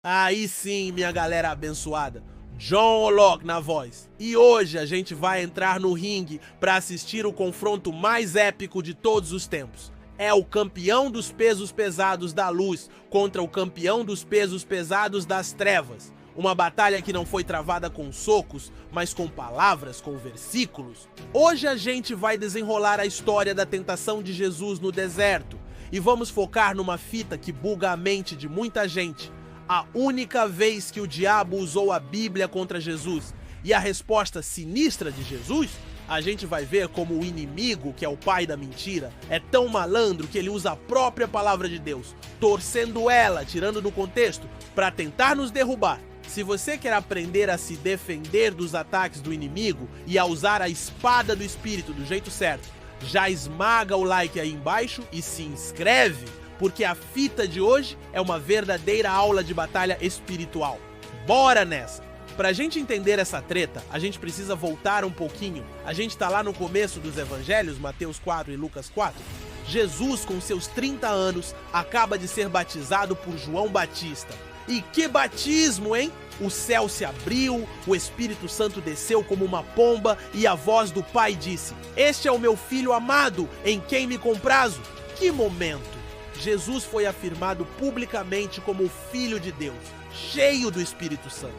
Aí sim, minha galera abençoada. John Olok na voz. E hoje a gente vai entrar no ringue para assistir o confronto mais épico de todos os tempos. É o campeão dos pesos pesados da luz contra o campeão dos pesos pesados das trevas. Uma batalha que não foi travada com socos, mas com palavras, com versículos. Hoje a gente vai desenrolar a história da tentação de Jesus no deserto. E vamos focar numa fita que buga a mente de muita gente. A única vez que o diabo usou a Bíblia contra Jesus e a resposta sinistra de Jesus, a gente vai ver como o inimigo, que é o pai da mentira, é tão malandro que ele usa a própria palavra de Deus, torcendo ela, tirando do contexto, para tentar nos derrubar. Se você quer aprender a se defender dos ataques do inimigo e a usar a espada do Espírito do jeito certo, já esmaga o like aí embaixo e se inscreve, porque a fita de hoje é uma verdadeira aula de batalha espiritual. Bora nessa! Pra gente entender essa treta, a gente precisa voltar um pouquinho. A gente tá lá no começo dos evangelhos, Mateus 4 e Lucas 4. Jesus, com seus 30 anos, acaba de ser batizado por João Batista. E que batismo, hein? O céu se abriu, o Espírito Santo desceu como uma pomba e a voz do Pai disse: "Este é o meu filho amado, em quem me comprazo." Que momento! Jesus foi afirmado publicamente como o Filho de Deus, cheio do Espírito Santo.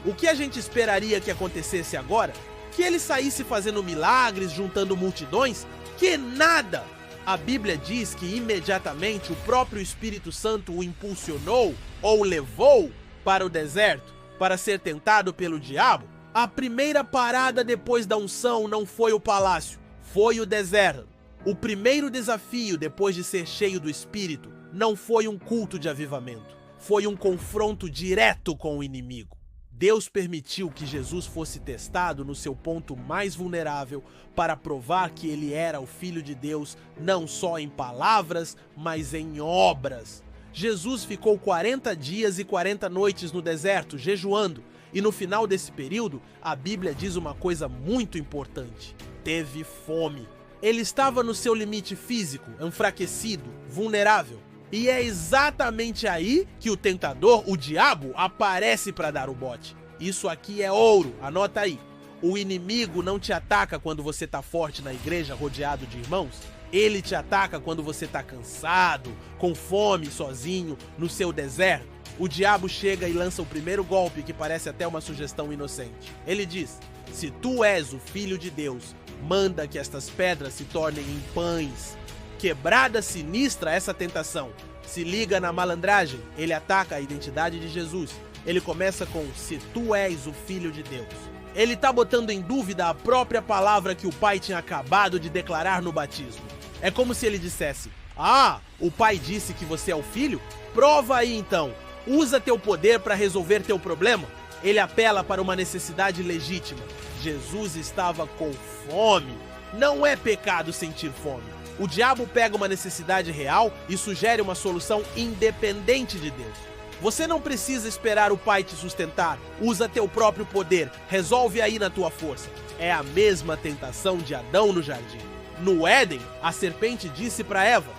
O que a gente esperaria que acontecesse agora? Que ele saísse fazendo milagres, juntando multidões? Que nada! A Bíblia diz que imediatamente o próprio Espírito Santo o impulsionou ou levou para o deserto para ser tentado pelo diabo. A primeira parada depois da unção não foi o palácio, foi o deserto. O primeiro desafio depois de ser cheio do Espírito não foi um culto de avivamento, foi um confronto direto com o inimigo. Deus permitiu que Jesus fosse testado no seu ponto mais vulnerável para provar que ele era o Filho de Deus, não só em palavras, mas em obras. Jesus ficou 40 dias e 40 noites no deserto, jejuando, e no final desse período, a Bíblia diz uma coisa muito importante: teve fome. Ele estava no seu limite físico, enfraquecido, vulnerável. E é exatamente aí que o tentador, o diabo, aparece para dar o bote. Isso aqui é ouro, anota aí. O inimigo não te ataca quando você está forte na igreja, rodeado de irmãos. Ele te ataca quando você está cansado, com fome, sozinho, no seu deserto. O diabo chega e lança o primeiro golpe, que parece até uma sugestão inocente. Ele diz: "Se tu és o Filho de Deus, manda que estas pedras se tornem em pães." Quebrada sinistra essa tentação. Se liga na malandragem, ele ataca a identidade de Jesus. Ele começa com: "Se tu és o Filho de Deus." Ele tá botando em dúvida a própria palavra que o Pai tinha acabado de declarar no batismo. É como se ele dissesse: "Ah, o Pai disse que você é o Filho? Prova aí então. Usa teu poder para resolver teu problema." Ele apela para uma necessidade legítima. Jesus estava com fome. Não é pecado sentir fome. O diabo pega uma necessidade real e sugere uma solução independente de Deus. Você não precisa esperar o Pai te sustentar. Usa teu próprio poder. Resolve aí na tua força. É a mesma tentação de Adão no jardim. No Éden, a serpente disse para Eva: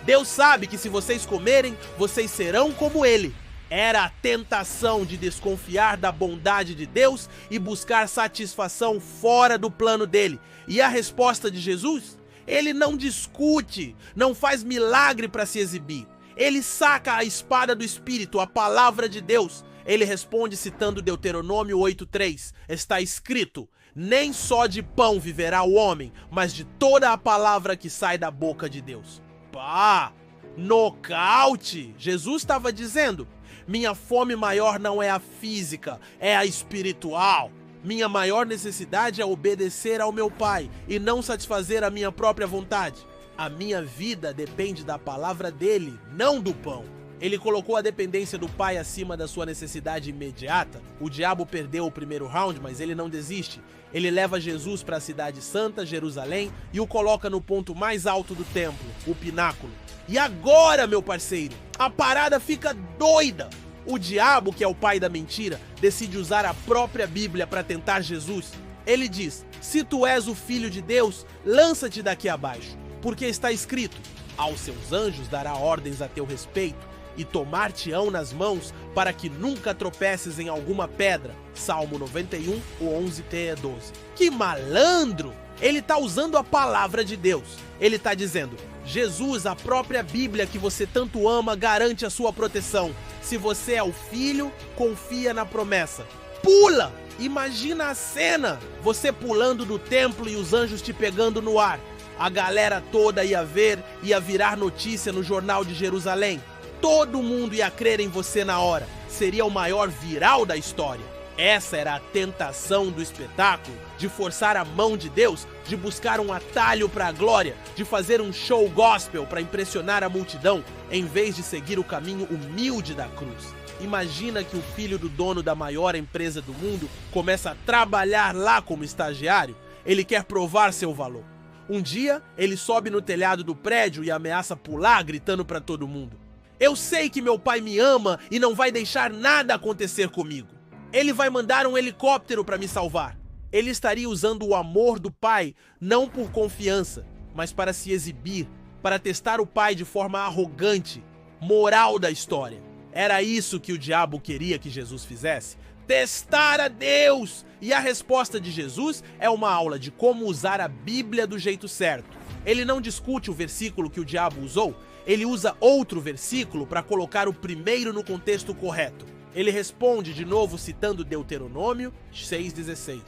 "Deus sabe que se vocês comerem, vocês serão como ele." Era a tentação de desconfiar da bondade de Deus e buscar satisfação fora do plano dele. E a resposta de Jesus? Ele não discute, não faz milagre para se exibir. Ele saca a espada do Espírito, a palavra de Deus. Ele responde citando Deuteronômio 8:3. Está escrito: "Nem só de pão viverá o homem, mas de toda a palavra que sai da boca de Deus." Pá! Nocaute! Jesus estava dizendo: minha fome maior não é a física, é a espiritual. Minha maior necessidade é obedecer ao meu Pai e não satisfazer a minha própria vontade. A minha vida depende da palavra dele, não do pão. Ele colocou a dependência do Pai acima da sua necessidade imediata. O diabo perdeu o primeiro round, mas ele não desiste. Ele leva Jesus para a cidade santa, Jerusalém, e o coloca no ponto mais alto do templo, o pináculo. E agora, meu parceiro, a parada fica doida. O diabo, que é o pai da mentira, decide usar a própria Bíblia para tentar Jesus. Ele diz: "Se tu és o Filho de Deus, lança-te daqui abaixo, porque está escrito: aos seus anjos dará ordens a teu respeito, e tomar-te-ão nas mãos para que nunca tropeces em alguma pedra. Salmo 91, o 11-12. Que malandro! Ele está usando a palavra de Deus. Ele está dizendo: Jesus, a própria Bíblia que você tanto ama, garante a sua proteção. Se você é o filho, confia na promessa. Pula! Imagina a cena! Você pulando do templo e os anjos te pegando no ar. A galera toda ia ver, ia virar notícia no jornal de Jerusalém. Todo mundo ia crer em você na hora. Seria o maior viral da história. Essa era a tentação do espetáculo, de forçar a mão de Deus, de buscar um atalho para a glória, de fazer um show gospel para impressionar a multidão, em vez de seguir o caminho humilde da cruz. Imagina que o filho do dono da maior empresa do mundo começa a trabalhar lá como estagiário. Ele quer provar seu valor. Um dia, ele sobe no telhado do prédio e ameaça pular, gritando para todo mundo: eu sei que meu pai me ama e não vai deixar nada acontecer comigo. Ele vai mandar um helicóptero para me salvar. Ele estaria usando o amor do pai, não por confiança, mas para se exibir, para testar o pai de forma arrogante. Moral da história: era isso que o diabo queria que Jesus fizesse? Testar a Deus! E a resposta de Jesus é uma aula de como usar a Bíblia do jeito certo. Ele não discute o versículo que o diabo usou, ele usa outro versículo para colocar o primeiro no contexto correto. Ele responde de novo citando Deuteronômio 6,16.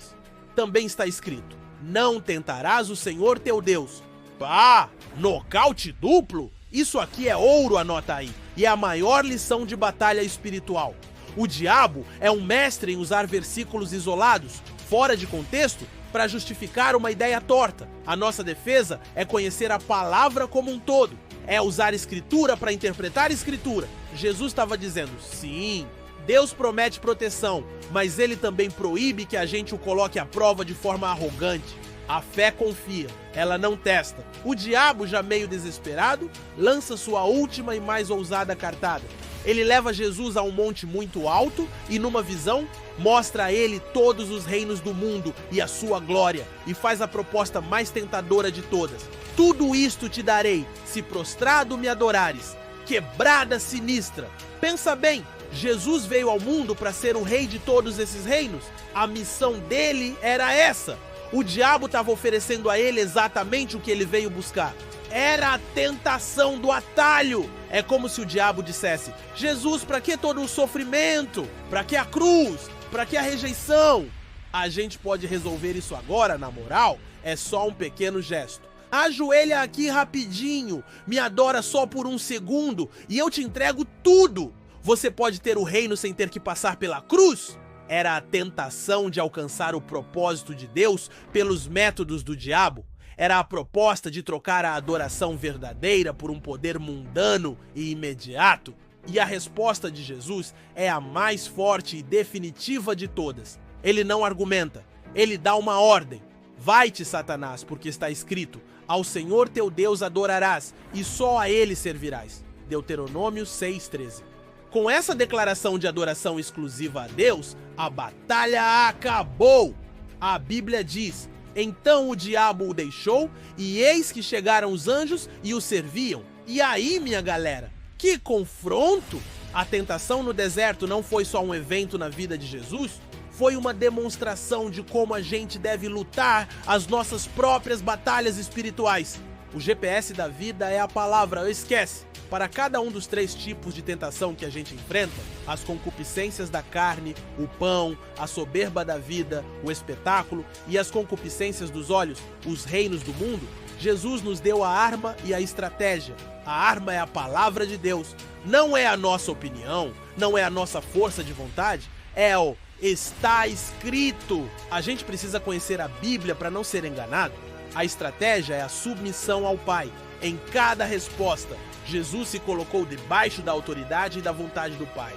Também está escrito: não tentarás o Senhor teu Deus. Pá, nocaute duplo? Isso aqui é ouro, anota aí. E é a maior lição de batalha espiritual. O diabo é um mestre em usar versículos isolados, fora de contexto, para justificar uma ideia torta. A nossa defesa é conhecer a palavra como um todo. É usar escritura para interpretar escritura. Jesus estava dizendo: sim, Deus promete proteção, mas ele também proíbe que a gente o coloque à prova de forma arrogante. A fé confia, ela não testa. O diabo, já meio desesperado, lança sua última e mais ousada cartada. Ele leva Jesus a um monte muito alto e, numa visão, mostra a ele todos os reinos do mundo e a sua glória, e faz a proposta mais tentadora de todas: tudo isto te darei, se prostrado me adorares. Quebrada sinistra. Pensa bem, Jesus veio ao mundo para ser o rei de todos esses reinos. A missão dele era essa. O diabo estava oferecendo a ele exatamente o que ele veio buscar. Era a tentação do atalho. É como se o diabo dissesse: Jesus, para que todo o sofrimento? Para que a cruz? Para que a rejeição? A gente pode resolver isso agora, na moral. É só um pequeno gesto. Ajoelha aqui rapidinho, me adora só por um segundo e eu te entrego tudo. Você pode ter o reino sem ter que passar pela cruz? Era a tentação de alcançar o propósito de Deus pelos métodos do diabo. Era a proposta de trocar a adoração verdadeira por um poder mundano e imediato. E a resposta de Jesus é a mais forte e definitiva de todas. Ele não argumenta, ele dá uma ordem. Vai-te, Satanás, porque está escrito: ao Senhor teu Deus adorarás e só a ele servirás. Deuteronômio 6,13. Com essa declaração de adoração exclusiva a Deus, a batalha acabou. A Bíblia diz: então o diabo o deixou, e eis que chegaram os anjos e o serviam. E aí, minha galera, que confronto! A tentação no deserto não foi só um evento na vida de Jesus, foi uma demonstração de como a gente deve lutar as nossas próprias batalhas espirituais. O GPS da vida é a palavra, esquece. Para cada um dos 3 tipos de tentação que a gente enfrenta, as concupiscências da carne, o pão, a soberba da vida, o espetáculo, e as concupiscências dos olhos, os reinos do mundo, Jesus nos deu a arma e a estratégia. A arma é a palavra de Deus. Não é a nossa opinião, não é a nossa força de vontade, é o está escrito. A gente precisa conhecer a Bíblia para não ser enganado. A estratégia é a submissão ao Pai. Em cada resposta, Jesus se colocou debaixo da autoridade e da vontade do Pai.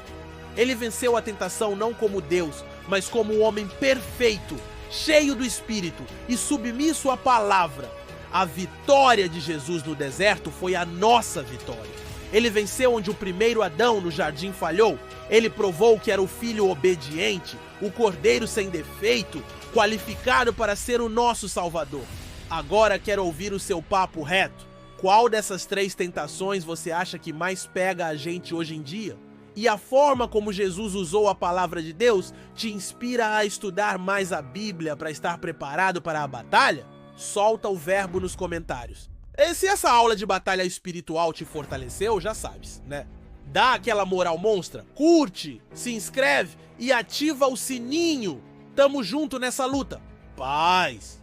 Ele venceu a tentação não como Deus, mas como um homem perfeito, cheio do Espírito e submisso à palavra. A vitória de Jesus no deserto foi a nossa vitória. Ele venceu onde o primeiro Adão no jardim falhou. Ele provou que era o filho obediente, o cordeiro sem defeito, qualificado para ser o nosso Salvador. Agora quero ouvir o seu papo reto. Qual dessas 3 tentações você acha que mais pega a gente hoje em dia? E a forma como Jesus usou a palavra de Deus te inspira a estudar mais a Bíblia para estar preparado para a batalha? Solta o verbo nos comentários. E se essa aula de batalha espiritual te fortaleceu, já sabes, né? Dá aquela moral monstra, curte, se inscreve e ativa o sininho. Tamo junto nessa luta. Paz!